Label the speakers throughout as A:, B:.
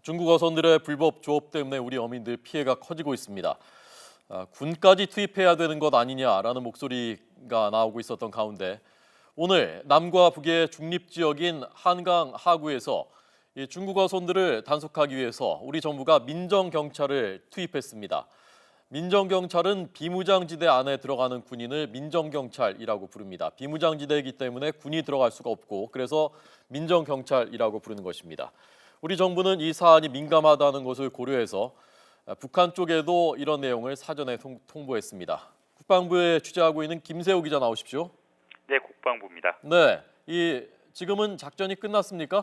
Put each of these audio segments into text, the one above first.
A: 중국 어선들의 불법 조업 때문에 우리 어민들 피해가 커지고 있습니다. 군까지 투입해야 되는 것 아니냐라는 목소리가 나오고 있었던 가운데 오늘 남과 북의 중립 지역인 한강 하구에서 이 중국 어선들을 단속하기 위해서 우리 정부가 민정경찰을 투입했습니다. 민정경찰은 비무장지대 안에 들어가는 군인을 민정경찰이라고 부릅니다. 비무장지대이기 때문에 군이 들어갈 수가 없고 그래서 민정경찰이라고 부르는 것입니다. 우리 정부는 이 사안이 민감하다는 것을 고려해서 북한 쪽에도 이런 내용을 사전에 통보했습니다. 국방부에 취재하고 있는 김세호 기자 나오십시오.
B: 네, 국방부입니다.
A: 네, 지금은 작전이 끝났습니까?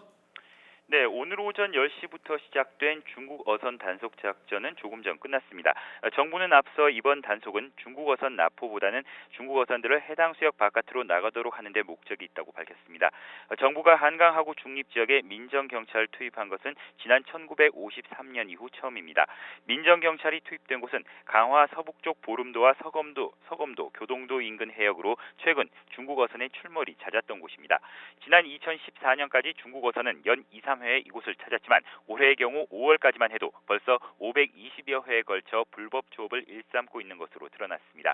B: 네, 오늘 오전 10시부터 시작된 중국 어선 단속 작전은 조금 전 끝났습니다. 정부는 앞서 이번 단속은 중국 어선 납포보다는 중국 어선들을 해당 수역 바깥으로 나가도록 하는 데 목적이 있다고 밝혔습니다. 정부가 한강 하구 중립 지역에 민정경찰을 투입한 것은 지난 1953년 이후 처음입니다. 민정경찰이 투입된 곳은 강화 서북쪽 보름도와 서검도, 교동도 인근 해역으로 최근 중국 어선의 출몰이 잦았던 곳입니다. 지난 2014년까지 중국 어선은 연 2, 3회 이곳을 찾았지만 올해의 경우 5월까지만 해도 벌써 520여 회에 걸쳐 불법 조업을 일삼고 있는 것으로 드러났습니다.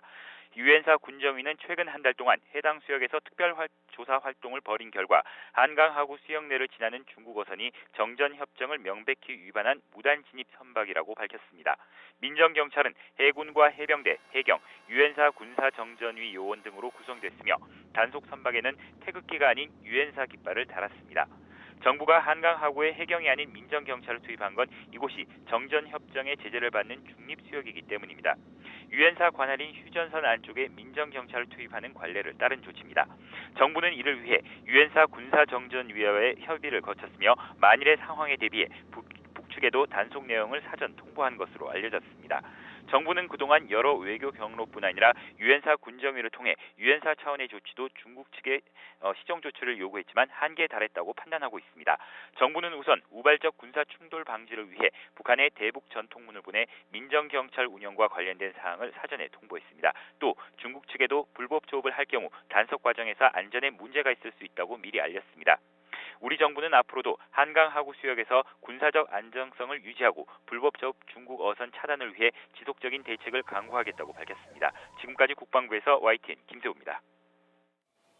B: 유엔사 군정위는 최근 한 달 동안 해당 수역에서 특별 조사 활동을 벌인 결과 한강 하구 수역 내를 지나는 중국 어선이 정전 협정을 명백히 위반한 무단 진입 선박이라고 밝혔습니다. 민정경찰은 해군과 해병대, 해경, 유엔사 군사정전위 요원 등으로 구성됐으며 단속 선박에는 태극기가 아닌 유엔사 깃발을 달았습니다. 정부가 한강 하구에 해경이 아닌 민정경찰을 투입한 건 이곳이 정전협정의 제재를 받는 중립수역이기 때문입니다. 유엔사 관할인 휴전선 안쪽에 민정경찰을 투입하는 관례를 따른 조치입니다. 정부는 이를 위해 유엔사 군사정전위원회에 협의를 거쳤으며 만일의 상황에 대비해 북측에도 단속 내용을 사전 통보한 것으로 알려졌습니다. 정부는 그동안 여러 외교 경로뿐 아니라 유엔사 군정위를 통해 유엔사 차원의 조치도 중국 측에 시정 조치를 요구했지만 한계에 달했다고 판단하고 있습니다. 정부는 우선 우발적 군사 충돌 방지를 위해 북한에 대북 전통문을 보내 민정경찰 운영과 관련된 사항을 사전에 통보했습니다. 또 중국 측에도 불법 조업을 할 경우 단속 과정에서 안전에 문제가 있을 수 있다고 미리 알렸습니다. 우리 정부는 앞으로도 한강 하구 수역에서 군사적 안정성을 유지하고 불법 조업 중국 어선 차단을 위해 지속적인 대책을 강구하겠다고 밝혔습니다. 지금까지 국방부에서 YTN 김세호입니다.